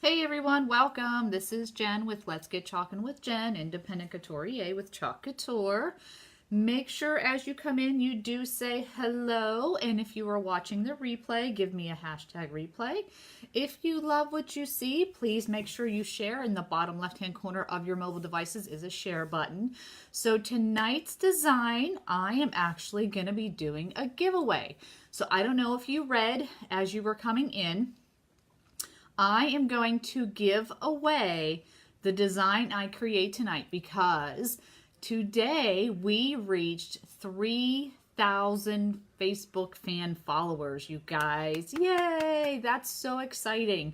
Hey everyone, welcome. This is Jen with Let's Get Chalkin' with Jen, independent couturier with Chalk Couture. Make sure as you come in you do say hello, and if you are watching the replay, give me a hashtag replay. If you love what you see, please make sure you share. In the bottom left hand corner of your mobile devices is a share button. So tonight's design, I am actually going to be doing a giveaway. So I don't know if you read as you were coming in, I am going to give away the design I create tonight because today we reached 3,000 Facebook fan followers, you guys. Yay! That's so exciting.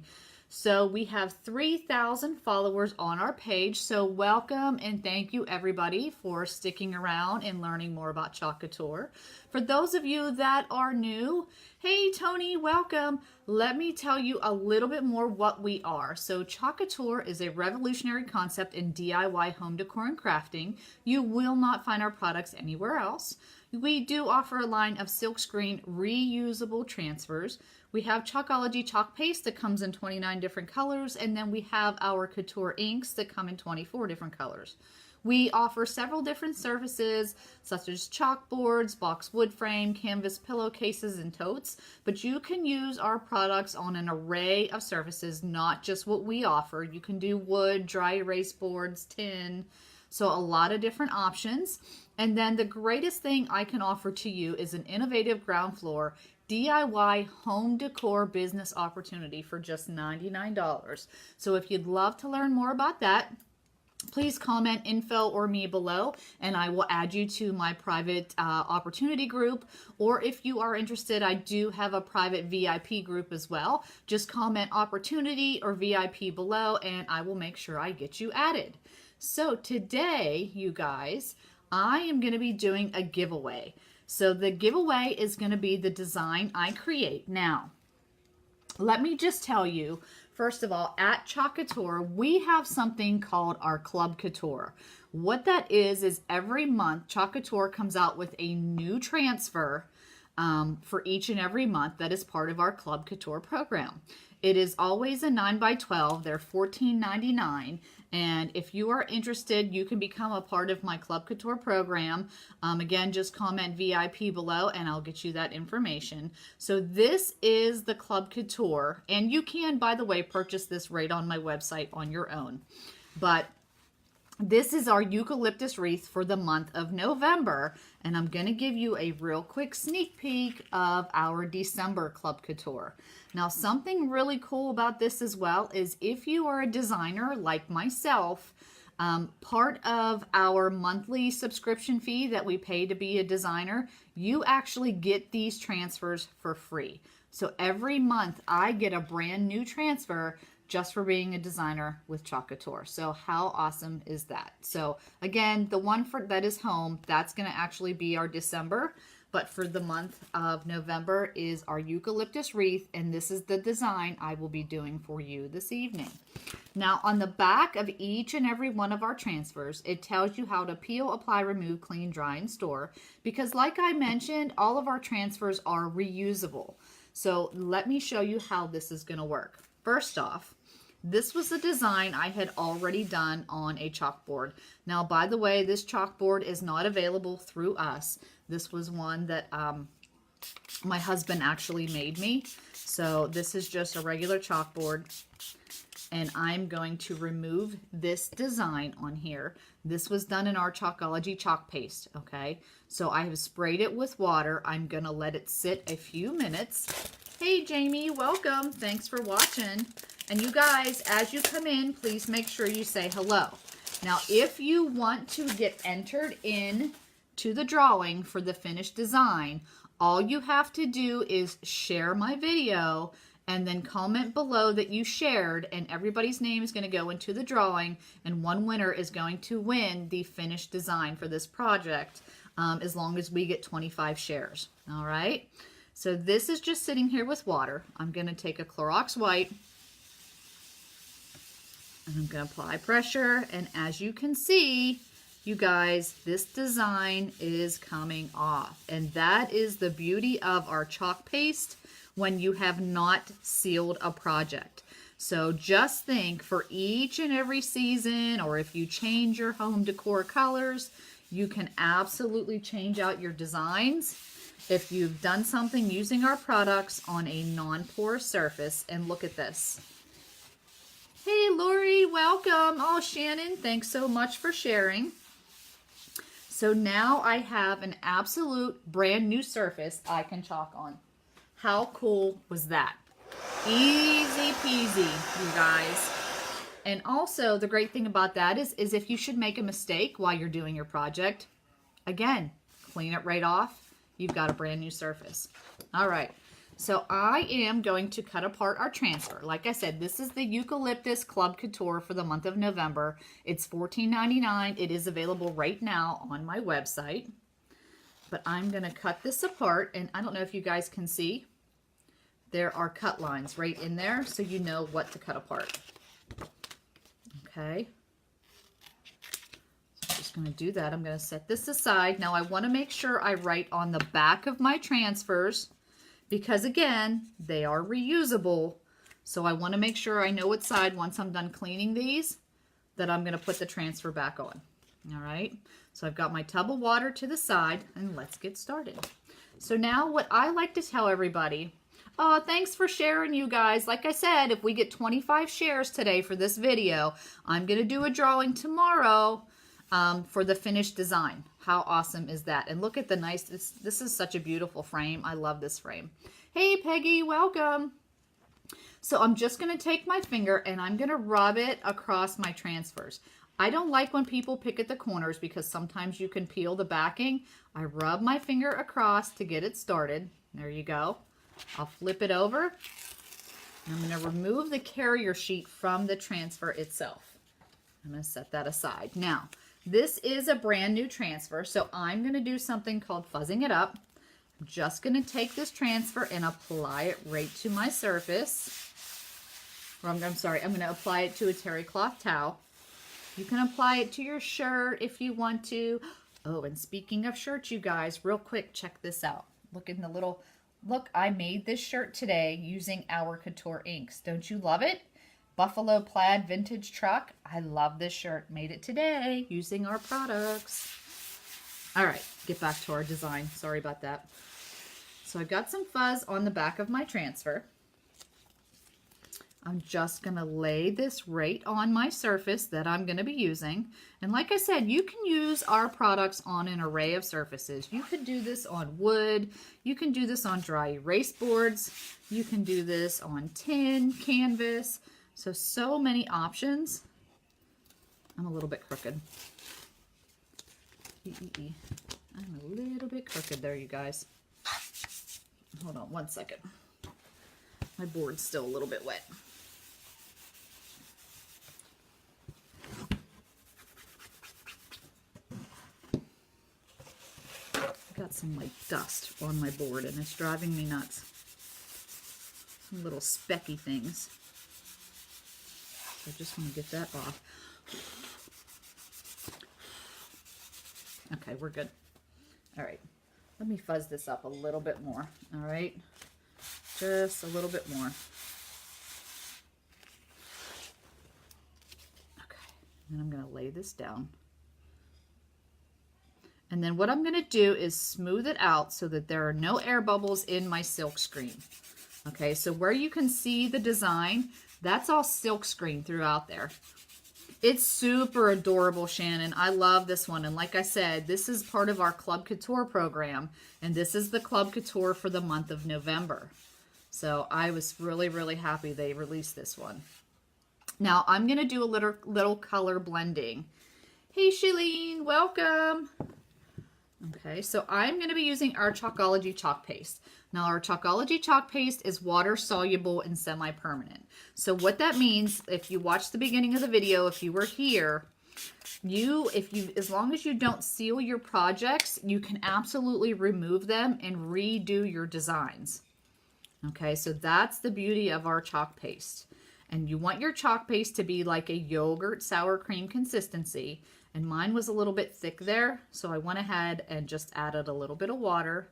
So we have 3,000 followers on our page. So welcome and thank you everybody for sticking around and learning more about Chalk Couture. For those of you that are new, hey Tony, welcome. Let me tell you a little bit more what we are. So Chalk Couture is a revolutionary concept in DIY home decor and crafting. You will not find our products anywhere else. We do offer a line of silkscreen reusable transfers. We have Chalkology chalk paste that comes in 29 different colors, and then we have our couture inks that come in 24 different colors. We offer several different surfaces such as chalkboards, box wood frame, canvas pillowcases, and totes, but you can use our products on an array of surfaces, not just what we offer. You can do wood, dry erase boards, tin, so a lot of different options. And then the greatest thing I can offer to you is an innovative ground floor DIY home decor business opportunity for just $99. So if you'd love to learn more about that, please comment info or me below and I will add you to my private opportunity group. Or if you are interested, I do have a private VIP group as well. Just comment opportunity or VIP below and I will make sure I get you added. So today, you guys, I am going to be doing a giveaway. So the giveaway is going to be the design I create. Now, let me just tell you, first of all, at Chalk Couture, we have something called our Club Couture. What that is every month, Chalk Couture comes out with a new transfer for each and every month that is part of our Club Couture program. It is always a 9x12. They're $14.99. And if you are interested, you can become a part of my Club Couture program. Again, just comment VIP below and I'll get you that information. So this is the Club Couture. And you can, by the way, purchase this right on my website on your own. But this is our eucalyptus wreath for the month of November, and I'm going to give you a real quick sneak peek of our December Club Couture. Now, something really cool about this as well is if you are a designer like myself, part of our monthly subscription fee that we pay to be a designer, you actually get these transfers for free. So every month I get a brand new transfer just for being a designer with Chalk Couture. So how awesome is that? So again, the one that is home, that's going to actually be our December, but for the month of November is our eucalyptus wreath, and this is the design I will be doing for you this evening. Now on the back of each and every one of our transfers, it tells you how to peel, apply, remove, clean, dry, and store, because like I mentioned, all of our transfers are reusable. So let me show you how this is going to work. First off, this was a design I had already done on a chalkboard. Now, by the way, this chalkboard is not available through us. This was one that my husband actually made me. So this is just a regular chalkboard. And I'm going to remove this design on here. This was done in our Chalkology chalk paste, okay? So I have sprayed it with water. I'm going to let it sit a few minutes. Hey, Jamie, welcome. Thanks for watching. And you guys, as you come in, please make sure you say hello. Now, if you want to get entered in to the drawing for the finished design, all you have to do is share my video and then comment below that you shared, and everybody's name is going to go into the drawing, and one winner is going to win the finished design for this project as long as we get 25 shares. All right? So this is just sitting here with water. I'm going to take a Clorox wipe, and I'm going to apply pressure, and as you can see, you guys, this design is coming off. And that is the beauty of our chalk paste when you have not sealed a project. So just think, for each and every season, or if you change your home decor colors, you can absolutely change out your designs if you've done something using our products on a non-porous surface. And look at this. Hey, Lori, welcome. Oh, Shannon, thanks so much for sharing. So now I have an absolute brand new surface I can chalk on. How cool was that? Easy peasy, you guys. And also the great thing about that is if you should make a mistake while you're doing your project, again, clean it right off. You've got a brand new surface. All right. So I am going to cut apart our transfer. Like I said, this is the Eucalyptus Club Couture for the month of November. It's $14.99. It is available right now on my website. But I'm going to cut this apart, and I don't know if you guys can see. There are cut lines right in there, so you know what to cut apart. Okay. So I'm just going to do that. I'm going to set this aside. Now I want to make sure I write on the back of my transfers, because again, they are reusable. So I want to make sure I know what side, once I'm done cleaning these, that I'm going to put the transfer back on. All right. So I've got my tub of water to the side, and let's get started. So now what I like to tell everybody, oh, thanks for sharing, you guys. Like I said, if we get 25 shares today for this video, I'm going to do a drawing tomorrow for the finished design. How awesome is that? And look at the nice, this is such a beautiful frame. I love this frame. Hey, Peggy, welcome. So I'm just going to take my finger and I'm going to rub it across my transfers. I don't like when people pick at the corners because sometimes you can peel the backing. I rub my finger across to get it started. There you go. I'll flip it over. I'm going to remove the carrier sheet from the transfer itself. I'm going to set that aside. Now, this is a brand new transfer, so I'm going to do something called fuzzing it up. I'm just going to take this transfer and apply it right to my surface. Or I'm going to apply it to a terry cloth towel. You can apply it to your shirt if you want to. Oh, and speaking of shirts, you guys, real quick, check this out. Look in the little... Look, I made this shirt today using our Couture inks. Don't you love it? Buffalo plaid vintage truck. I love this shirt. Made it today using our products. All right, get back to our design. Sorry about that. So I've got some fuzz on the back of my transfer. I'm just going to lay this right on my surface that I'm going to be using. And like I said, you can use our products on an array of surfaces. You could do this on wood. You can do this on dry erase boards. You can do this on tin, canvas. So many options. I'm a little bit crooked. I'm a little bit crooked there, you guys. Hold on one second. My board's still a little bit wet. Got some like dust on my board and it's driving me nuts. Some little specky things. So I just want to get that off. Okay, we're good. All right, let me fuzz this up a little bit more. All right, just a little bit more. Okay, and then I'm going to lay this down. And then what I'm going to do is smooth it out so that there are no air bubbles in my silk screen. Okay, so where you can see the design, that's all silk screen throughout there. It's super adorable, Shannon. I love this one. And like I said, this is part of our Club Couture program. And this is the Club Couture for the month of November. So I was really, really happy they released this one. Now I'm going to do a little color blending. Hey, Shailene, welcome. Okay, so I'm going to be using our Chalkology chalk paste. Now our Chalkology chalk paste is water soluble and semi-permanent. So what that means, if you watch the beginning of the video, if you were here, as long as you don't seal your projects, you can absolutely remove them and redo your designs. Okay, so that's the beauty of our chalk paste. And you want your chalk paste to be like a yogurt sour cream consistency. And mine was a little bit thick there, so I went ahead and just added a little bit of water.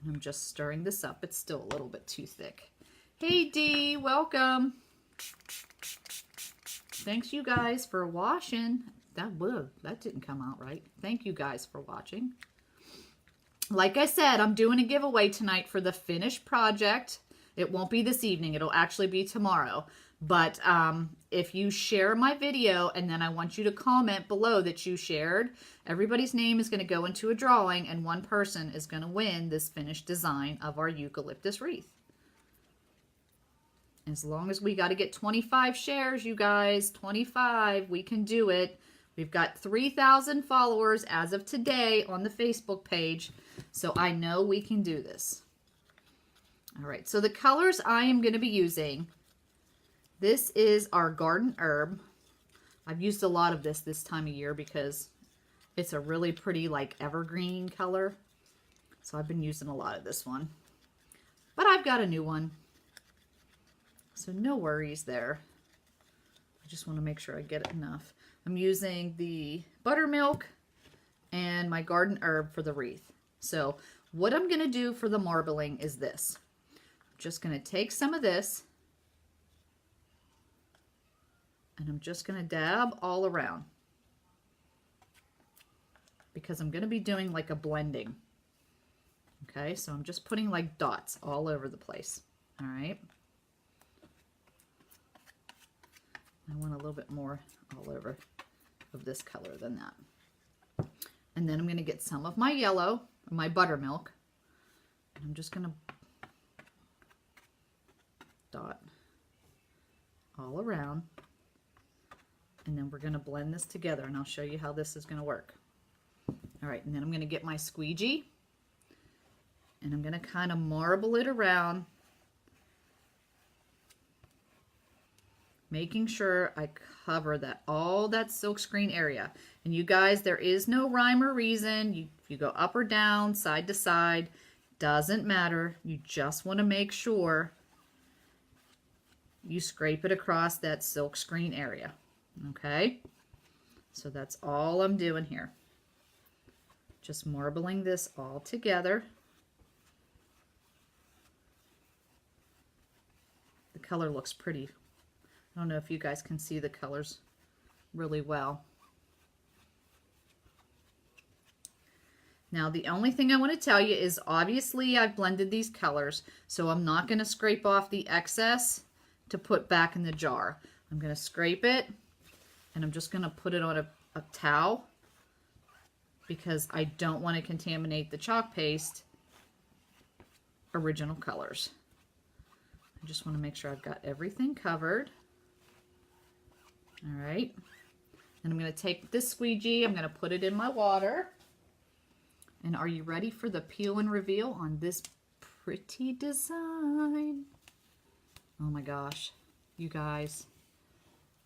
And I'm just stirring this up. It's still a little bit too thick. Hey, Dee, welcome. thanks you guys for watching. That didn't come out right. Thank you guys for watching. Like I said, I'm doing a giveaway tonight for the finished project. It won't be this evening. It'll actually be tomorrow. But if you share my video and then I want you to comment below that you shared, everybody's name is going to go into a drawing and one person is going to win this finished design of our eucalyptus wreath. As long as we got to get 25 shares, you guys, 25, we can do it. We've got 3,000 followers as of today on the Facebook page, so I know we can do this. All right, so the colors I am going to be using, this is our garden herb. I've used a lot of this time of year because it's a really pretty like evergreen color. So I've been using a lot of this one. But I've got a new one. So no worries there. I just want to make sure I get enough. I'm using the buttermilk and my garden herb for the wreath. So what I'm going to do for the marbling is this. I'm just going to take some of this and I'm just going to dab all around because I'm going to be doing like a blending. Okay, so I'm just putting like dots all over the place. All right. I want a little bit more all over of this color than that. And then I'm going to get some of my yellow, my buttermilk, and I'm just going to dot all around. And then we're going to blend this together, and I'll show you how this is going to work. All right, and then I'm going to get my squeegee, and I'm going to kind of marble it around, making sure I cover that all that silkscreen area. And you guys, there is no rhyme or reason. You go up or down, side to side, doesn't matter. You just want to make sure you scrape it across that silkscreen area. Okay? So that's all I'm doing here. Just marbling this all together. The color looks pretty. I don't know if you guys can see the colors really well. Now the only thing I want to tell you is obviously I've blended these colors, so I'm not going to scrape off the excess to put back in the jar. I'm going to scrape it and I'm just going to put it on a towel because I don't want to contaminate the chalk paste original colors. I just want to make sure I've got everything covered. All right, and I'm going to take this squeegee, I'm going to put it in my water. And are you ready for the peel and reveal on this pretty design? Oh my gosh, you guys,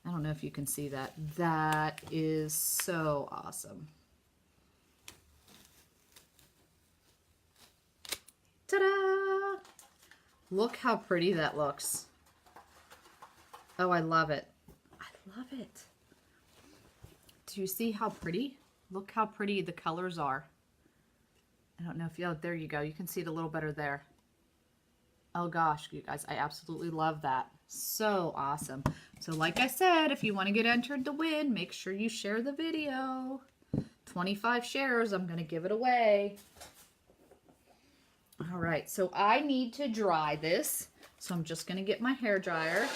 I don't know if you can see that. That is so awesome. Ta-da! Look how pretty that looks. Oh, I love it. Love it. Do you see how pretty? Look how pretty the colors are. I don't know if you, oh, there you go. You can see it a little better there. Oh gosh, you guys, I absolutely love that. So awesome. So like I said, if you want to get entered to win, make sure you share the video. 25 shares, I'm going to give it away. All right, so I need to dry this. So I'm just going to get my hair dryer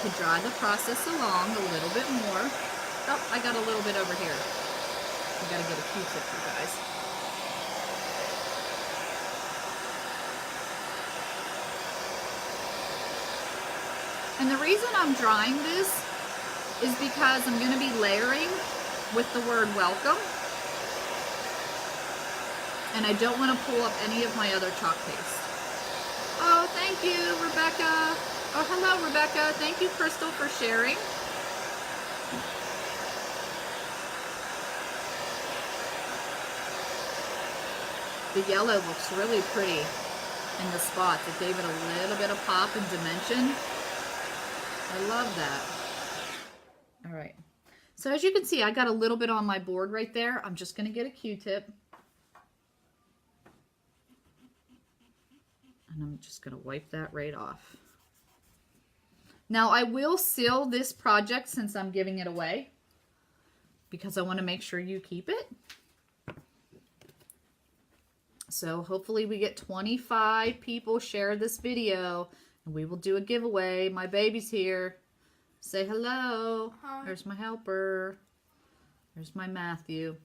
to dry the process along a little bit more. Oh, I got a little bit over here. I gotta get a Q-tip, you guys. And the reason I'm drying this is because I'm gonna be layering with the word welcome. And I don't want to pull up any of my other chalk paste. Oh, thank you, Rebecca. Oh, hello, Rebecca. Thank you, Crystal, for sharing. The yellow looks really pretty in the spots. It gave it a little bit of pop and dimension. I love that. All right. So as you can see, I got a little bit on my board right there. I'm just going to get a Q-tip. And I'm just going to wipe that right off. Now I will seal this project since I'm giving it away because I want to make sure you keep it. So hopefully we get 25 people share this video and we will do a giveaway. My baby's here. Say hello. Hi. There's my helper. There's my Matthew.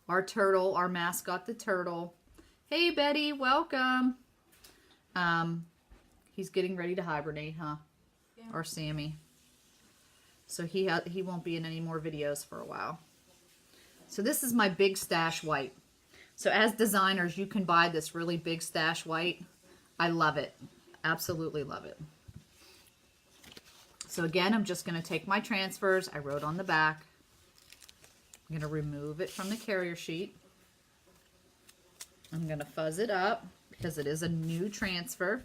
Our turtle, our mascot, the turtle. Hey Betty, welcome. He's getting ready to hibernate, huh? Yeah. Or Sammy. So he won't be in any more videos for a while. So this is my big stash white. So as designers, you can buy this really big stash white. I love it. Absolutely love it. So again, I'm just going to take my transfers. I wrote on the back. I'm going to remove it from the carrier sheet. I'm going to fuzz it up because it is a new transfer.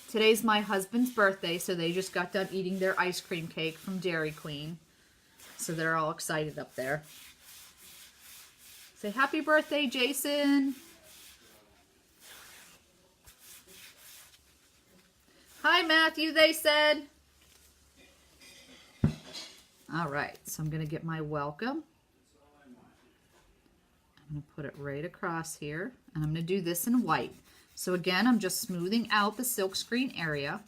Today's my husband's birthday, so they just got done eating their ice cream cake from Dairy Queen. So they're all excited up there. Say happy birthday, Jason. Hi, Matthew, they said. All right, so I'm going to get my welcome. I'm going to put it right across here, and I'm going to do this in white. So again, I'm just smoothing out the silkscreen area.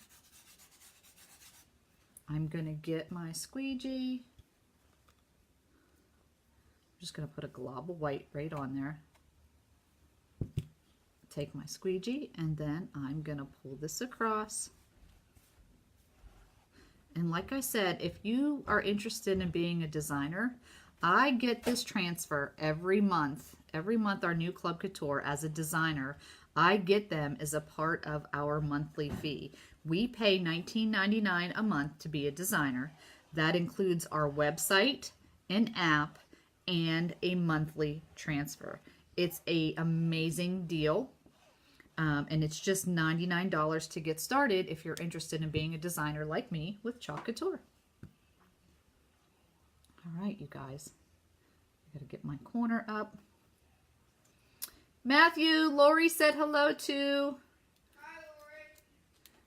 I'm going to get my squeegee. I'm just going to put a glob of white right on there. Take my squeegee, and then I'm going to pull this across. And like I said, if you are interested in being a designer, I get this transfer every month. Every month, our new Club Couture, as a designer, I get them as a part of our monthly fee. We pay $19.99 a month to be a designer. That includes our website, an app, and a monthly transfer. It's an amazing deal. And it's just $99 to get started if you're interested in being a designer like me with Chalk Couture. All right, you guys. I gotta get my corner up. Matthew, Lori said hello to. Hi, Lori.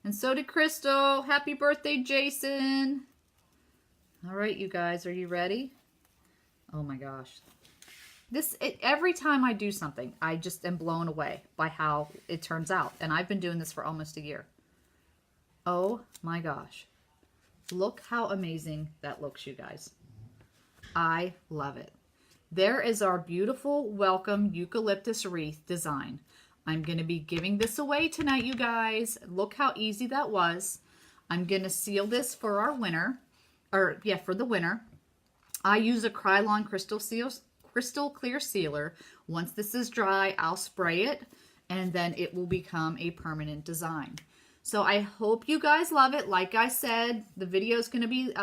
And so did Crystal. Happy birthday, Jason. All right, you guys, are you ready? Oh my gosh. Every time I do something, I just am blown away by how it turns out. And I've been doing this for almost a year. Oh my gosh. Look how amazing that looks, you guys. I love it. There is our beautiful welcome eucalyptus wreath design. I'm going to be giving this away tonight, you guys. Look how easy that was. I'm going to seal this for our winner. For the winner. I use a Krylon crystal clear sealer. Once this is dry, I'll spray it, and then it will become a permanent design. So I hope you guys love it. Like I said, the video is going to be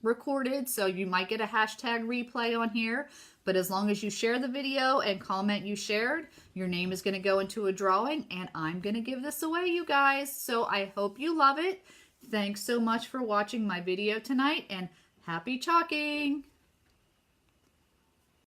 recorded, so you might get a hashtag replay on here. But as long as you share the video and comment you shared, your name is going to go into a drawing, and I'm going to give this away, you guys. So I hope you love it. Thanks so much for watching my video tonight, and happy chalking!